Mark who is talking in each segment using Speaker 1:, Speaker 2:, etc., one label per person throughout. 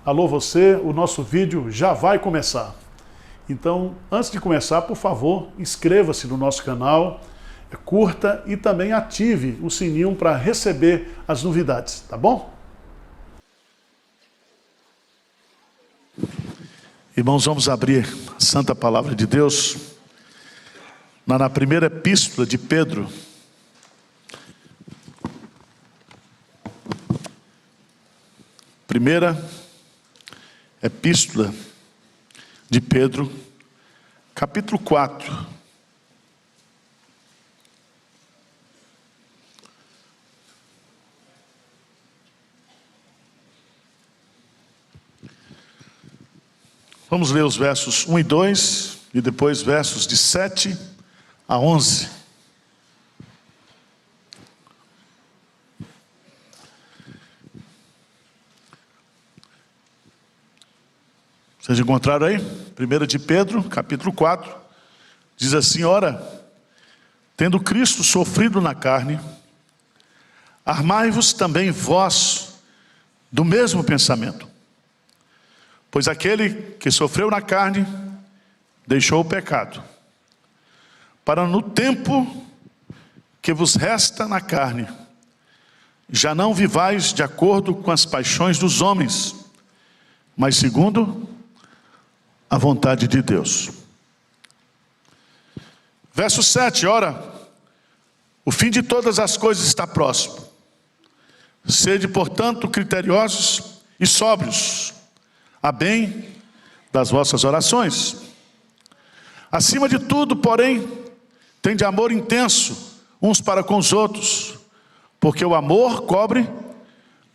Speaker 1: Alô você, o nosso vídeo já vai começar. Então, antes de começar, por favor, inscreva-se no nosso canal, curta e também ative o sininho para receber as novidades, tá bom? Irmãos, vamos abrir a Santa Palavra de Deus na primeira epístola de Pedro. Primeira epístola de Pedro, capítulo 4. Vamos ler os versos 1 e 2 e depois versos de 7 a 11. Vocês encontraram aí? 1 de Pedro, capítulo 4, diz assim: ora, tendo Cristo sofrido na carne, armai-vos também vós do mesmo pensamento. Pois aquele que sofreu na carne, deixou o pecado, para no tempo que vos resta na carne, já não vivais de acordo com as paixões dos homens, mas segundo a vontade de Deus. Verso 7, ora, o fim de todas as coisas está próximo. Sede, portanto, criteriosos e sóbrios, a bem das vossas orações. Acima de tudo, porém, tende amor intenso uns para com os outros, porque o amor cobre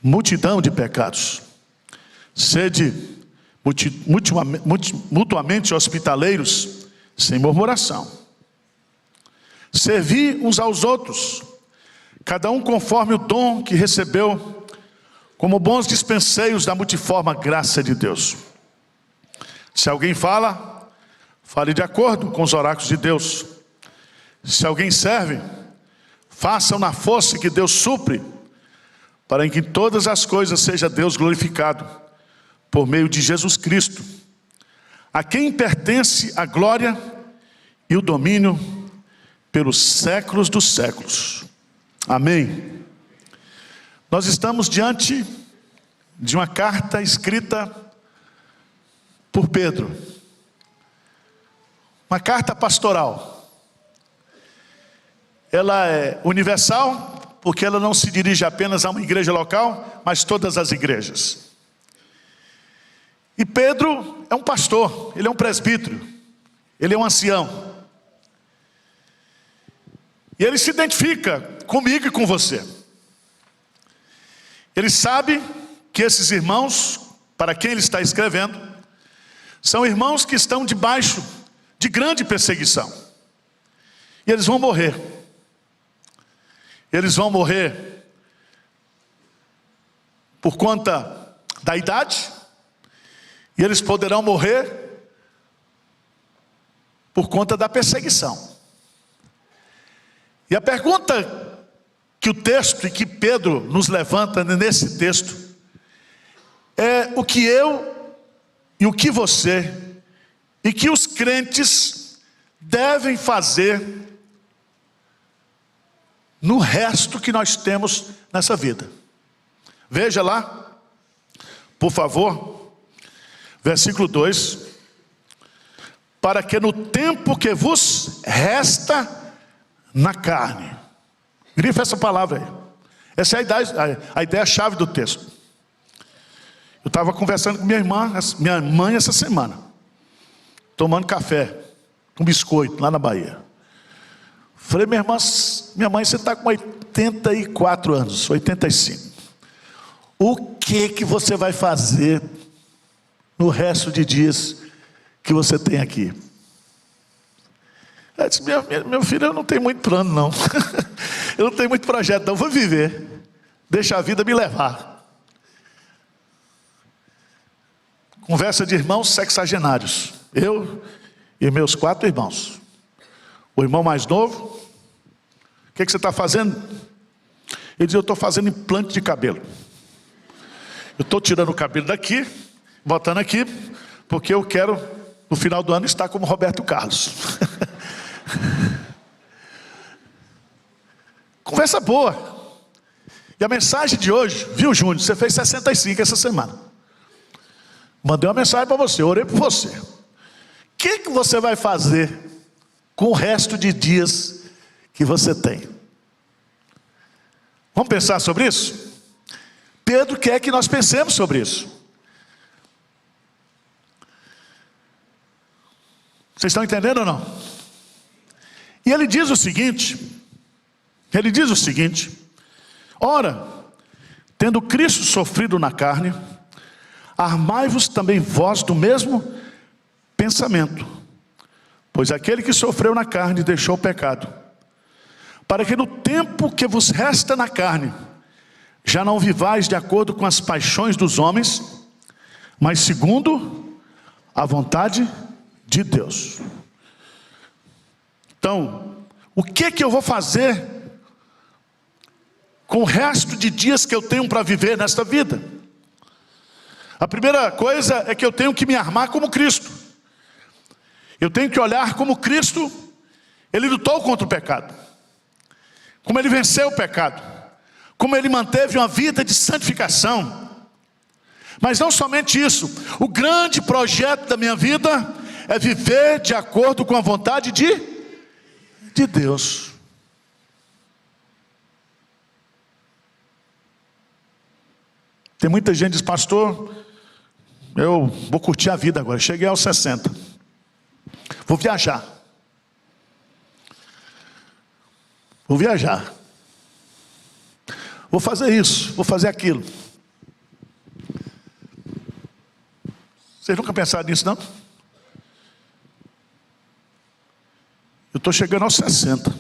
Speaker 1: multidão de pecados. Sede mutuamente hospitaleiros, sem murmuração. Servi uns aos outros, cada um conforme o dom que recebeu, como bons dispenseiros da multiforme graça de Deus. Se alguém fala, fale de acordo com os oráculos de Deus. Se alguém serve, façam na força que Deus supre, para que em todas as coisas seja Deus glorificado, por meio de Jesus Cristo, a quem pertence a glória e o domínio pelos séculos dos séculos. Amém. Nós estamos diante de uma carta escrita por Pedro, uma carta pastoral. Ela é universal, porque ela não se dirige apenas a uma igreja local, mas todas as igrejas. E Pedro é um pastor, ele é um presbítero, ele é um ancião. E ele se identifica comigo e com você. Ele sabe que esses irmãos, para quem ele está escrevendo, são irmãos que estão debaixo de grande perseguição. E eles vão morrer. Eles vão morrer por conta da idade. E eles poderão morrer por conta da perseguição. E a pergunta que o texto e que Pedro nos levanta nesse texto é o que eu e o que você e que os crentes devem fazer no resto que nós temos nessa vida. Veja lá, por favor. Versículo 2, para que no tempo que vos resta na carne. Grifa essa palavra aí. Essa é a ideia-chave do texto. Eu estava conversando com minha mãe essa semana, tomando café, com biscoito, lá na Bahia. Falei, minha mãe, você está com 84 anos, 85. O que você vai fazer no resto de dias que você tem aqui? Ela disse, meu filho, eu não tenho muito plano não. Eu não tenho muito projeto não, vou viver. Deixa a vida me levar. Conversa de irmãos sexagenários. Eu e meus 4 irmãos. O irmão mais novo, o que você está fazendo? Ele diz, eu estou fazendo implante de cabelo. Eu estou tirando o cabelo daqui botando aqui, porque eu quero, no final do ano, estar como Roberto Carlos. Conversa boa. E a mensagem de hoje, viu, Júnior? Você fez 65 essa semana. Mandei uma mensagem para você, orei por você. O que você vai fazer com o resto de dias que você tem? Vamos pensar sobre isso? Pedro quer que nós pensemos sobre isso. Vocês estão entendendo ou não? E ele diz o seguinte, ora, tendo Cristo sofrido na carne, armai-vos também vós do mesmo pensamento, pois aquele que sofreu na carne deixou o pecado, para que no tempo que vos resta na carne, já não vivais de acordo com as paixões dos homens, mas segundo a vontade de Deus. Então, o que eu vou fazer com o resto de dias que eu tenho para viver nesta vida? A primeira coisa é que eu tenho que me armar como Cristo. Eu tenho que olhar como Cristo, Ele lutou contra o pecado, como Ele venceu o pecado, como Ele manteve uma vida de santificação. Mas não somente isso, o grande projeto da minha vida é viver de acordo com a vontade de Deus. Tem muita gente que diz, pastor, eu vou curtir a vida agora, cheguei aos 60, vou viajar, vou fazer isso, vou fazer aquilo. Vocês nunca pensaram nisso, não? Eu estou chegando aos 60.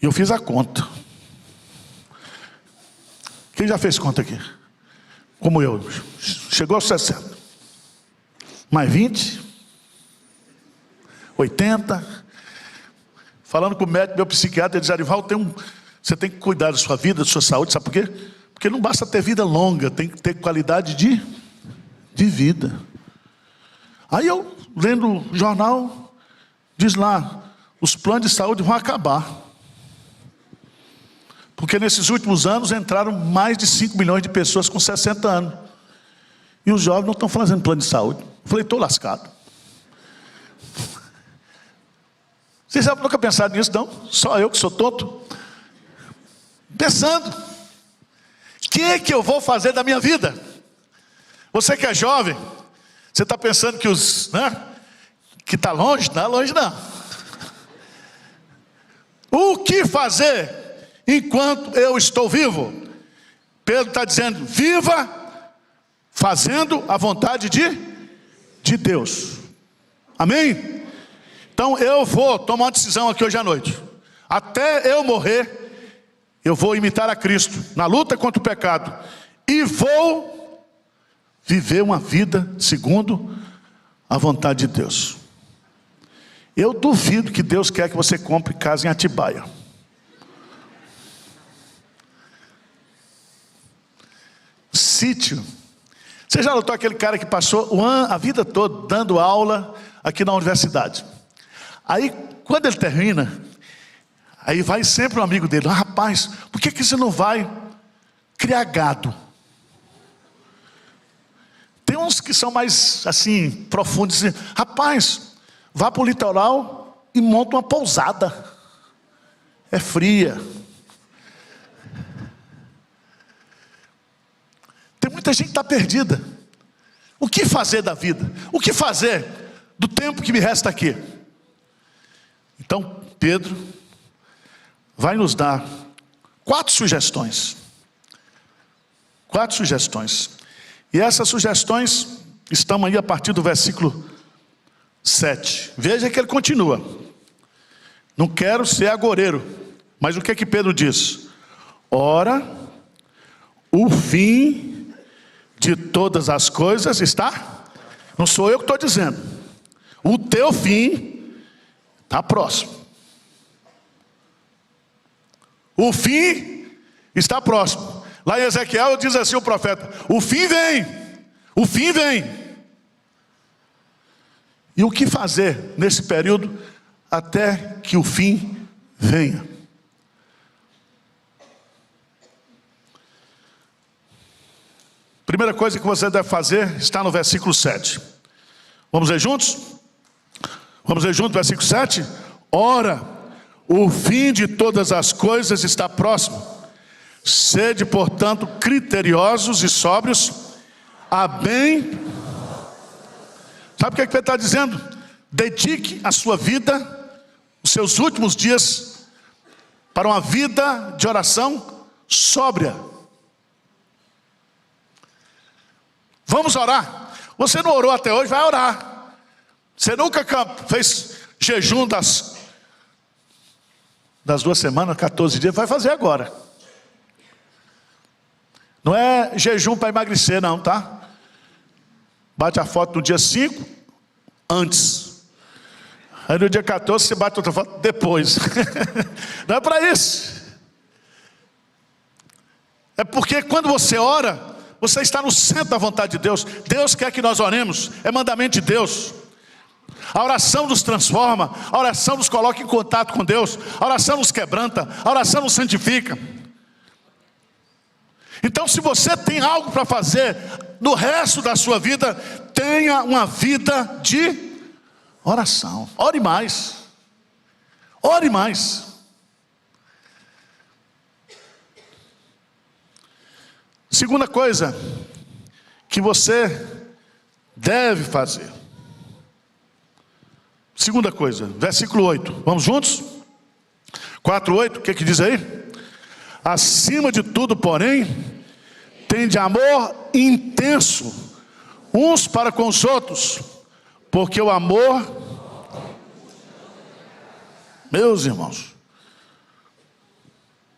Speaker 1: E eu fiz a conta. Quem já fez conta aqui? Como eu. Chegou aos 60. Mais 20. 80. Falando com o médico, meu psiquiatra, ele diz, Arivaldo, você tem que cuidar da sua vida, da sua saúde. Sabe por quê? Porque não basta ter vida longa, tem que ter qualidade de vida. Aí eu, lendo o jornal, diz lá, os planos de saúde vão acabar. Porque nesses últimos anos entraram mais de 5 milhões de pessoas com 60 anos. E os jovens não estão fazendo plano de saúde. Eu falei, estou lascado. Vocês nunca pensaram nisso, não? Só eu que sou tonto. Pensando. O que eu vou fazer da minha vida? Você que é jovem, você está pensando que que está longe? Não é longe não. O que fazer enquanto eu estou vivo? Pedro está dizendo, viva fazendo a vontade de Deus. Amém? Então eu vou tomar uma decisão aqui hoje à noite. Até eu morrer, eu vou imitar a Cristo na luta contra o pecado. E vou viver uma vida segundo a vontade de Deus. Eu duvido que Deus quer que você compre casa em Atibaia. Sítio. Você já notou aquele cara que passou a vida toda dando aula aqui na universidade? Aí, quando ele termina, aí vai sempre um amigo dele, rapaz, por que você não vai criar gado? Tem uns que são mais, assim, profundos, dizem, rapaz, vá para o litoral e monta uma pousada. É fria. Tem muita gente que está perdida. O que fazer da vida? O que fazer do tempo que me resta aqui? Então, Pedro vai nos dar 4 sugestões. 4 sugestões. E essas sugestões estão aí a partir do versículo 7. Veja que ele continua. Não quero ser agoreiro. Mas o que é que Pedro diz? Ora, o fim de todas as coisas está... Não sou eu que estou dizendo. O teu fim está próximo. O fim está próximo. Lá em Ezequiel diz assim o profeta, o fim vem. O fim vem. E o que fazer nesse período até que o fim venha? Primeira coisa que você deve fazer está no versículo 7. Vamos ler juntos? Vamos ler juntos, versículo 7? Ora, o fim de todas as coisas está próximo. Sede, portanto, criteriosos e sóbrios, a bem. Sabe o que ele está dizendo? Dedique a sua vida, os seus últimos dias, para uma vida de oração sóbria. Vamos orar. Você não orou até hoje, vai orar. Você nunca fez jejum das 2 semanas, 14 dias, vai fazer agora. Não é jejum para emagrecer não, tá? Bate a foto no dia 5, antes. Aí no dia 14 você bate outra foto depois. Não é para isso. É porque quando você ora, você está no centro da vontade de Deus. Deus quer que nós oremos, é mandamento de Deus. A oração nos transforma, a oração nos coloca em contato com Deus, a oração nos quebranta, a oração nos santifica. Então, se você tem algo para fazer no resto da sua vida, tenha uma vida de oração. Ore mais. Ore mais. Segunda coisa que você deve fazer. Segunda coisa, versículo 8. Vamos juntos? 4:8, o que diz aí? Acima de tudo, porém, tende amor intenso uns para com os outros, porque o amor, meus irmãos,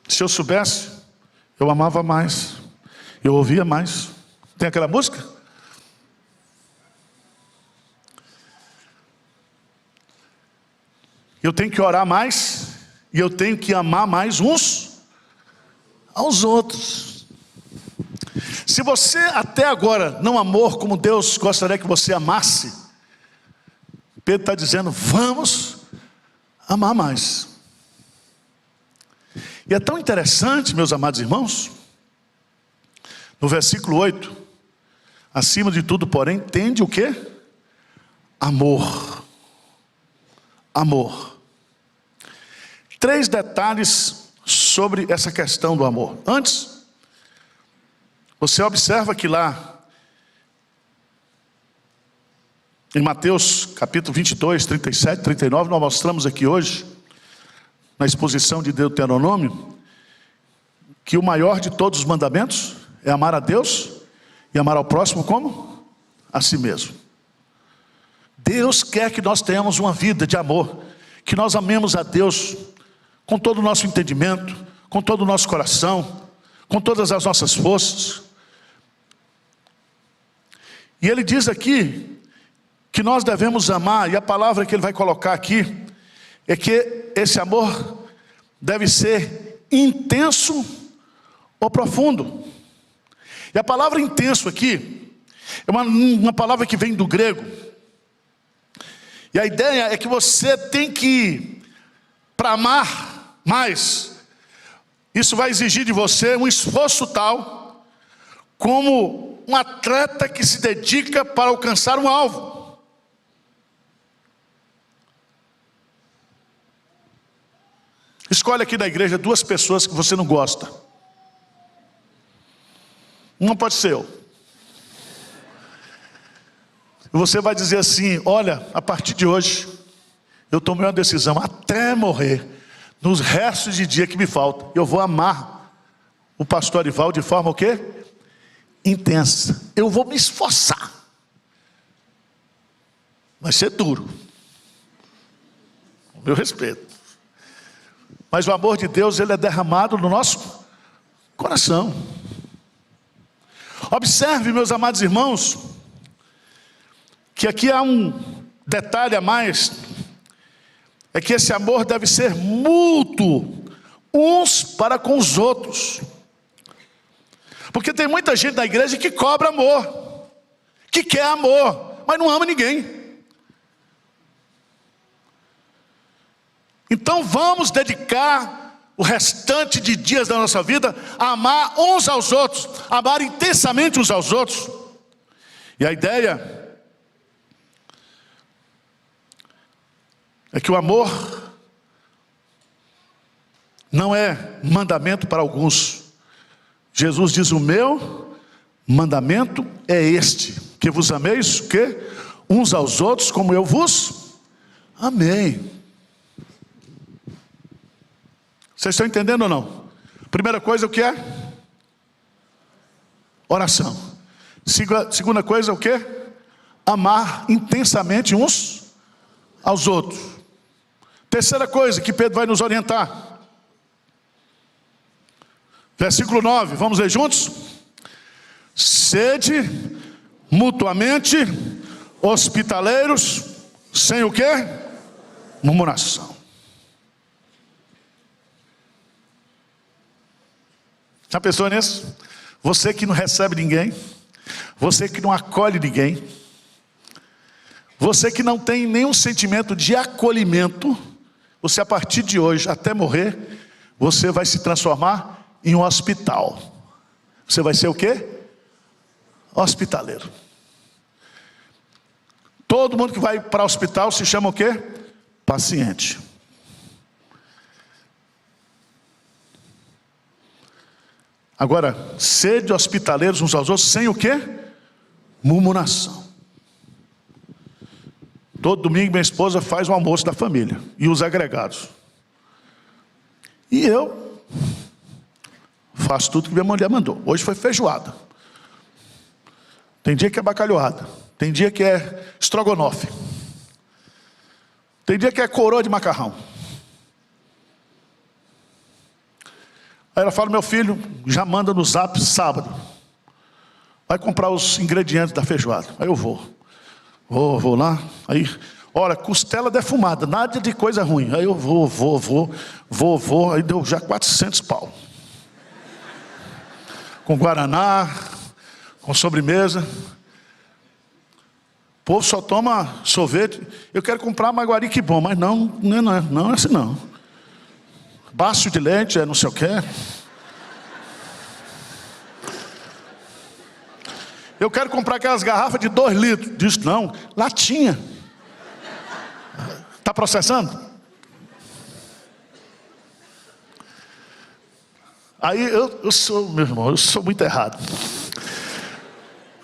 Speaker 1: se eu soubesse, eu amava mais, eu ouvia mais. Tem aquela música? Eu tenho que orar mais e eu tenho que amar mais uns aos outros. Se você até agora não amou como Deus gostaria que você amasse, Pedro está dizendo, vamos amar mais. E é tão interessante, meus amados irmãos, no versículo 8, acima de tudo, porém, tende o quê? Amor. Amor. 3 detalhes sobre essa questão do amor. Antes, você observa que lá, em Mateus capítulo 22, 37, 39, nós mostramos aqui hoje, na exposição de Deuteronômio, que o maior de todos os mandamentos é amar a Deus e amar ao próximo como? A si mesmo. Deus quer que nós tenhamos uma vida de amor, que nós amemos a Deus com todo o nosso entendimento, com todo o nosso coração, com todas as nossas forças. E ele diz aqui que nós devemos amar, e a palavra que ele vai colocar aqui é que esse amor deve ser intenso ou profundo. E a palavra intenso aqui é uma palavra que vem do grego. E a ideia é que você tem que, para amar mais, isso vai exigir de você um esforço tal, como um atleta que se dedica para alcançar um alvo. Escolhe aqui da igreja 2 pessoas que você não gosta. Uma pode ser eu. E você vai dizer assim, olha, a partir de hoje, eu tomei uma decisão, até morrer, nos restos de dia que me falta, eu vou amar o pastor Arival de forma o quê? Intensa. Eu vou me esforçar. Vai ser duro. O meu respeito. Mas o amor de Deus, ele é derramado no nosso coração. Observe, meus amados irmãos, que aqui há um detalhe a mais, é que esse amor deve ser mútuo, uns para com os outros. Porque tem muita gente na igreja que cobra amor. que quer amor, mas não ama ninguém. Então vamos dedicar o restante de dias da nossa vida a amar uns aos outros, amar intensamente uns aos outros. E a ideia é que o amor não é mandamento para alguns. Jesus diz: o meu mandamento é este, que vos ameis o quê? Uns aos outros como eu vos amei. Vocês estão entendendo ou não? Primeira coisa, o que é? Oração. Segunda coisa, o que? Amar intensamente uns aos outros. Terceira coisa que Pedro vai nos orientar. Versículo 9, vamos ler juntos? Sede mutuamente hospitaleiros, sem o quê? Murmuração. Já pensou nisso? Você que não recebe ninguém, você que não acolhe ninguém, você que não tem nenhum sentimento de acolhimento, você a partir de hoje, até morrer, você vai se transformar em um hospital. Você vai ser o quê? Hospitaleiro. Todo mundo que vai para o hospital se chama o quê? Paciente. Agora, sede hospitaleiros uns aos outros, sem o quê? Murmuração. Todo domingo minha esposa faz o almoço da família e os agregados. E eu faço tudo que minha mulher mandou. Hoje foi feijoada. Tem dia que é bacalhoada. Tem dia que é estrogonofe. Tem dia que é coroa de macarrão. Aí ela fala: meu filho, já manda no zap sábado. Vai comprar os ingredientes da feijoada. Aí eu vou lá. Aí, olha, costela defumada, nada de coisa ruim. Aí eu vou. Aí deu já 400 pau. Com guaraná, com sobremesa. O povo só toma sorvete. Eu quero comprar maguari, que bom, mas não é assim não. Baço de leite, não sei o que. Eu quero comprar aquelas garrafas de 2 litros. Diz não, latinha. Está processando? Aí eu sou, meu irmão, eu sou muito errado.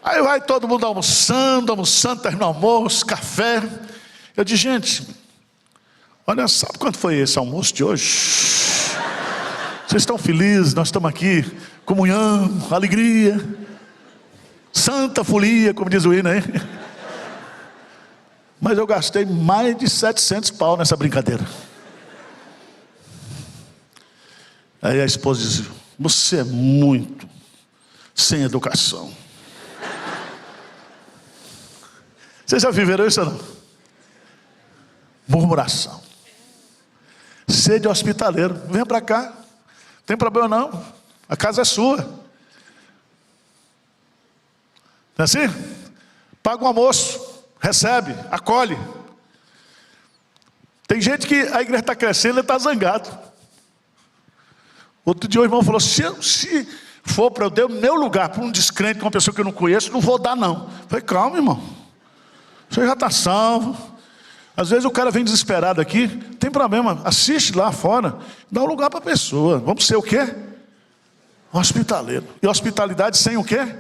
Speaker 1: Aí vai todo mundo almoçando, termina o almoço, café. Eu disse: gente, olha, sabe quanto foi esse almoço de hoje? Vocês estão felizes? Nós estamos aqui, comunhão, alegria, santa folia, como diz o hino aí. Mas eu gastei mais de 700 pau nessa brincadeira. Aí a esposa diz: você é muito sem educação. Vocês já viveram isso ou não? Murmuração. Sede hospitaleiro. Vem para cá. Não tem problema não. A casa é sua. Não é assim? Paga o almoço. Recebe. Acolhe. Tem gente que a igreja está crescendo e está zangado. Outro dia o irmão falou: se for para eu dar o meu lugar para um descrente, com uma pessoa que eu não conheço, não vou dar não. Eu falei: calma, irmão. Você já está salvo. Às vezes o cara vem desesperado aqui, não tem problema, assiste lá fora, dá um lugar para a pessoa. Vamos ser o quê? Hospitaleiro. E hospitalidade sem o quê?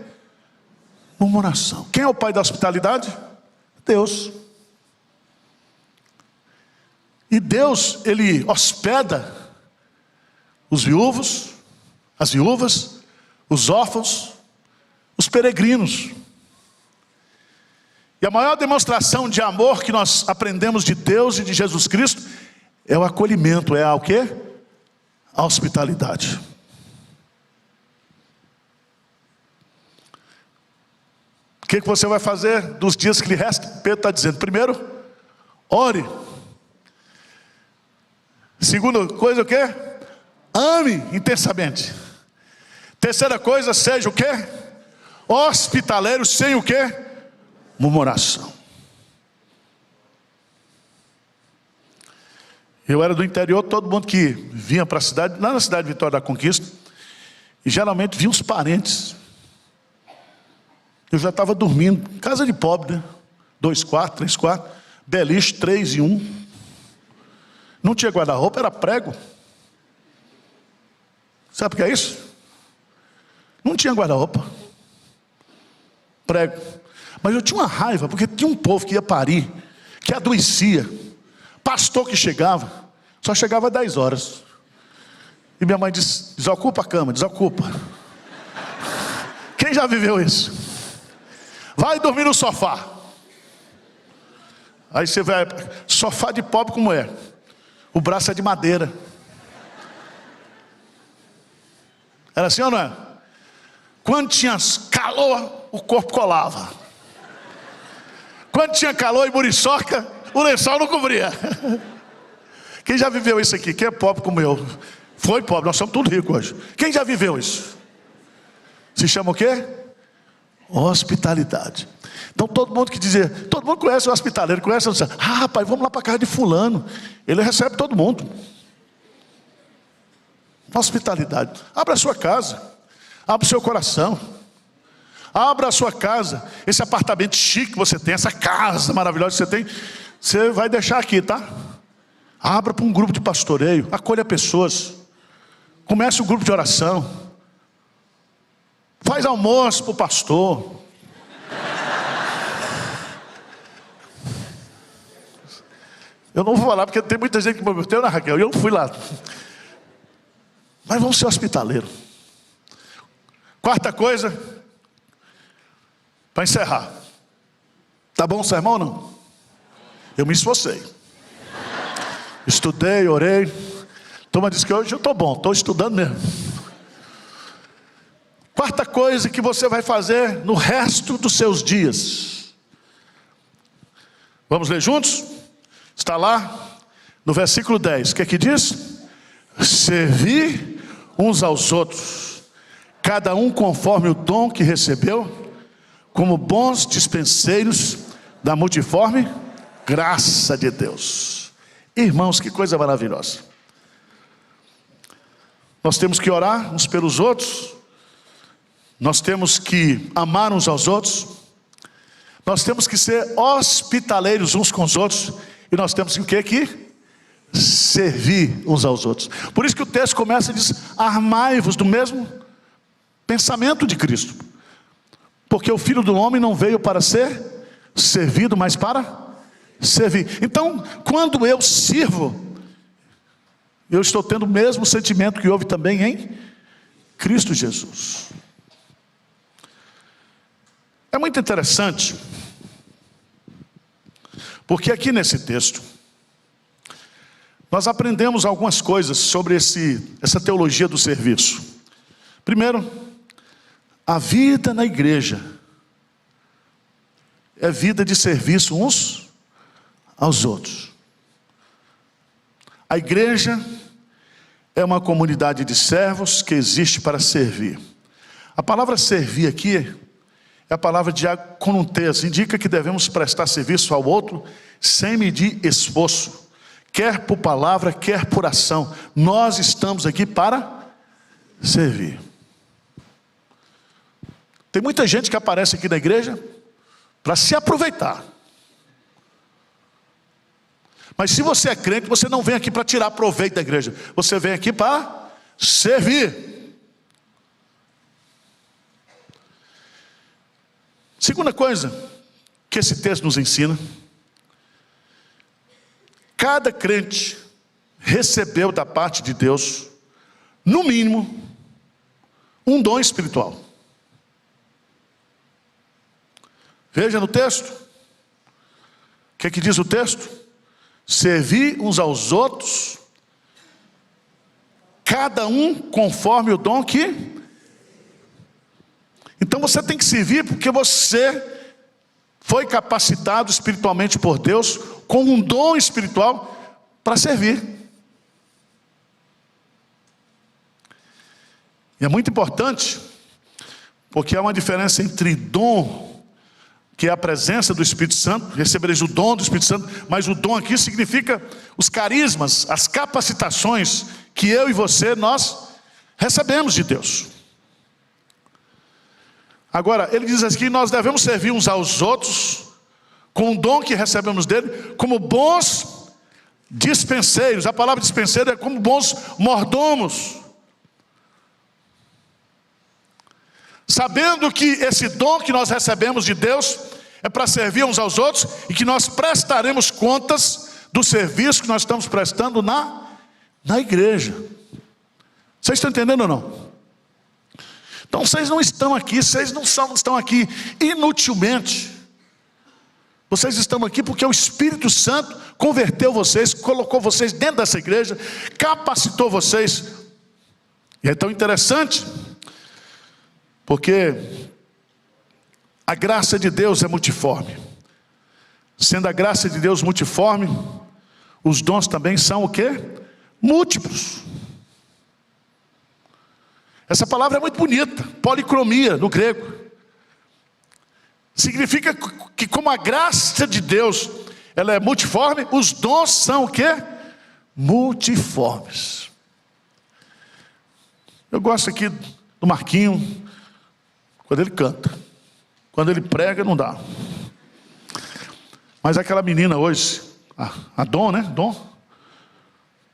Speaker 1: Murmuração. Quem é o pai da hospitalidade? Deus. E Deus, Ele hospeda os viúvos, as viúvas, os órfãos, os peregrinos. E a maior demonstração de amor que nós aprendemos de Deus e de Jesus Cristo é o acolhimento, é o quê? A hospitalidade. O que você vai fazer dos dias que lhe restam? Pedro está dizendo: primeiro, ore. Segunda coisa, o quê? Ame intensamente. Terceira coisa, seja o quê? Hospitaleiro sem o quê? murmuração. Eu era do interior, todo mundo que vinha para a cidade, lá na cidade de Vitória da Conquista, e geralmente vinham os parentes. Eu já estava dormindo, casa de pobre, né? 2 quartos, 3 quartos, beliche, 3 em 1. Não tinha guarda-roupa, era prego. Sabe o que é isso? Não tinha guarda-roupa. Prego. Mas eu tinha uma raiva, porque tinha um povo que ia parir, que adoecia. Pastor que chegava, só chegava às 10 horas. E minha mãe disse, desocupa a cama, desocupa. Quem já viveu isso? Vai dormir no sofá. Aí você vai, sofá de pobre como é? O braço é de madeira. Era assim ou não é? Quando tinha calor, o corpo colava. Quando tinha calor e muriçoca, o lençol não cobria. Quem já viveu isso aqui? Quem é pobre como eu? Foi pobre, nós somos todos ricos hoje. Quem já viveu isso? Se chama o quê? Hospitalidade. Então todo mundo que dizia, todo mundo conhece o hospitaleiro, conhece, rapaz, vamos lá para a casa de fulano. Ele recebe todo mundo. Hospitalidade. Abra a sua casa, abra o seu coração, abra a sua casa, esse apartamento chique que você tem, essa casa maravilhosa que você tem, você vai deixar aqui, tá? Abra para um grupo de pastoreio, acolha pessoas, comece um grupo de oração, faz almoço para o pastor. Eu não vou falar porque tem muita gente que me prometeu, né, Raquel? E eu fui lá. Mas vamos ser hospitaleiros. Quarta coisa, para encerrar. Tá bom o sermão ou não? Eu me esforcei. Estudei, orei. Toma disse que hoje eu estou bom, estou estudando mesmo. Quarta coisa que você vai fazer no resto dos seus dias. Vamos ler juntos? Está lá no versículo 10. O que é que diz? Servir uns aos outros, cada um conforme o dom que recebeu, como bons dispenseiros da multiforme graça de Deus. Irmãos, que coisa maravilhosa. Nós temos que orar uns pelos outros, nós temos que amar uns aos outros, nós temos que ser hospitaleiros uns com os outros, e nós temos que o que aqui? Servir uns aos outros. Por isso que o texto começa e diz, armai-vos do mesmo pensamento de Cristo, porque o Filho do Homem não veio para ser servido, mas para servir. Então, quando eu sirvo, eu estou tendo o mesmo sentimento que houve também em Cristo Jesus. É muito interessante, porque aqui nesse texto, nós aprendemos algumas coisas sobre essa teologia do serviço. Primeiro, a vida na igreja é vida de serviço uns aos outros. A igreja é uma comunidade de servos que existe para servir. A palavra servir aqui é a palavra diaconuntes, indica que devemos prestar serviço ao outro sem medir esforço, quer por palavra, quer por ação. Nós estamos aqui para servir. Tem muita gente que aparece aqui na igreja para se aproveitar. Mas se você é crente, você não vem aqui para tirar proveito da igreja, você vem aqui para servir. Segunda coisa que esse texto nos ensina: cada crente recebeu da parte de Deus, no mínimo, um dom espiritual. Veja no texto. O que é que diz o texto? Servir uns aos outros, cada um conforme o dom que... Então você tem que servir porque você foi capacitado espiritualmente por Deus com um dom espiritual para servir. E é muito importante, porque há uma diferença entre dom, que é a presença do Espírito Santo, recebereis o dom do Espírito Santo, mas o dom aqui significa os carismas, as capacitações que eu e você, nós recebemos de Deus. Agora, ele diz aqui que nós devemos servir uns aos outros, com o dom que recebemos dele, como bons dispenseiros. A palavra dispenseiro é como bons mordomos. Sabendo que esse dom que nós recebemos de Deus é para servir uns aos outros e que nós prestaremos contas do serviço que nós estamos prestando na igreja. Vocês estão entendendo ou não? Então vocês não estão aqui, vocês não estão aqui inutilmente. Vocês estão aqui porque o Espírito Santo converteu vocês, colocou vocês dentro dessa igreja, capacitou vocês. E é tão interessante, porque a graça de Deus é multiforme. Sendo a graça de Deus multiforme, os dons também são o quê? Múltiplos. Essa palavra é muito bonita, policromia no grego. Significa que como a graça de Deus, ela é multiforme, os dons são o quê? Multiformes. Eu gosto aqui do Marquinho, quando ele canta. Quando ele prega, não dá. Mas aquela menina hoje, a Dom, né? Dom,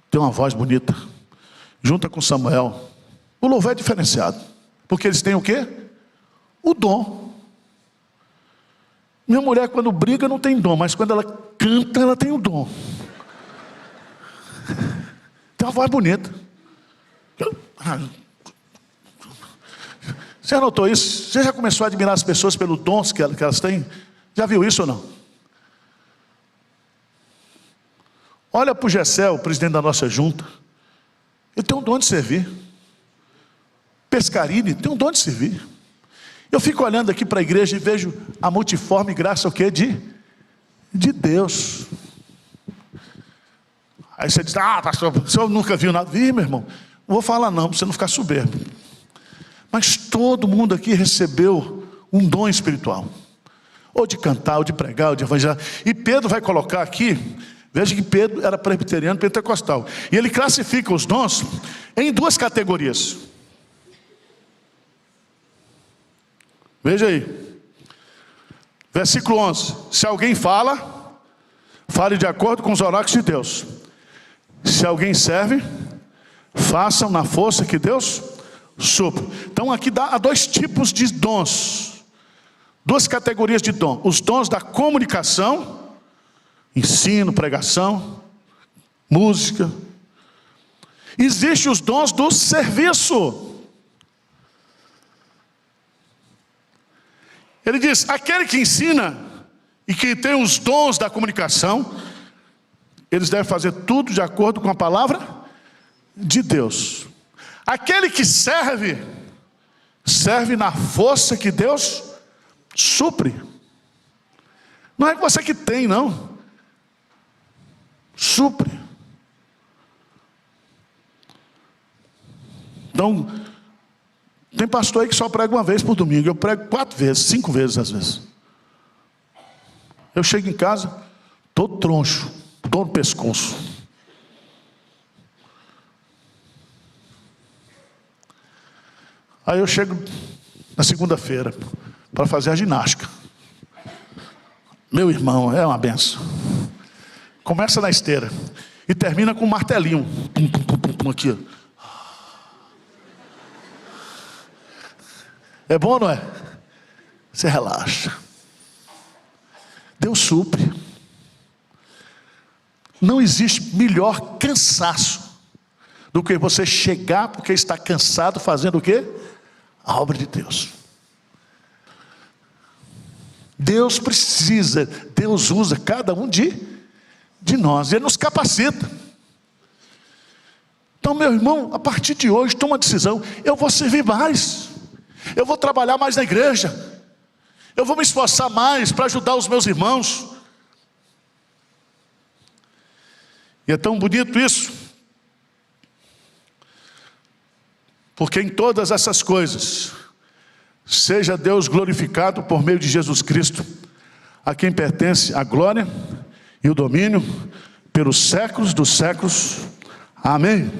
Speaker 1: tem uma voz bonita. Junta com Samuel. O louvor é diferenciado, porque eles têm o quê? O dom. Minha mulher, quando briga, não tem dom, mas quando ela canta, ela tem o dom. Tem uma voz bonita. Você anotou isso? Você já começou a admirar as pessoas pelos dons que elas têm? Já viu isso ou não? Olha para o Gessé, o presidente da nossa junta. Ele tem um dom de servir. Pescarini tem um dom de servir. Eu fico olhando aqui para a igreja e vejo a multiforme graça o quê? De Deus. Aí você diz, pastor, o senhor nunca viu nada. Vi, meu irmão, não vou falar não, para você não ficar soberbo. Mas todo mundo aqui recebeu um dom espiritual. Ou de cantar, ou de pregar, ou de evangelizar. E Pedro vai colocar aqui, veja que Pedro era presbiteriano, pentecostal. E ele classifica os dons em duas categorias. Veja aí, versículo 11: se alguém fala, fale de acordo com os oráculos de Deus. Se alguém serve, façam na força que Deus supre. Então aqui há dois tipos de dons, duas categorias de dom: os dons da comunicação, ensino, pregação, música. Existem os dons do serviço. Ele diz, aquele que ensina e que tem os dons da comunicação, eles devem fazer tudo de acordo com a palavra de Deus. Aquele que serve, serve na força que Deus supre. Não é você que tem, não. Supre. Então, tem pastor aí que só prega uma vez por domingo. Eu prego 4 vezes, 5 vezes às vezes. Eu chego em casa, todo troncho, dor no pescoço. Aí eu chego na segunda-feira para fazer a ginástica. Meu irmão, é uma benção. Começa na esteira e termina com um martelinho. Pum, pum, pum, pum, aqui, ó. É bom, não é? Você relaxa. Deus supre. Não existe melhor cansaço do que você chegar porque está cansado fazendo o quê? A obra de Deus. Deus precisa, Deus usa cada um de nós. Ele nos capacita. Então, meu irmão, a partir de hoje, toma uma decisão. Eu vou servir mais. Eu vou trabalhar mais na igreja. Eu vou me esforçar mais para ajudar os meus irmãos. E é tão bonito isso. Porque em todas essas coisas, seja Deus glorificado por meio de Jesus Cristo, a quem pertence a glória e o domínio pelos séculos dos séculos. Amém.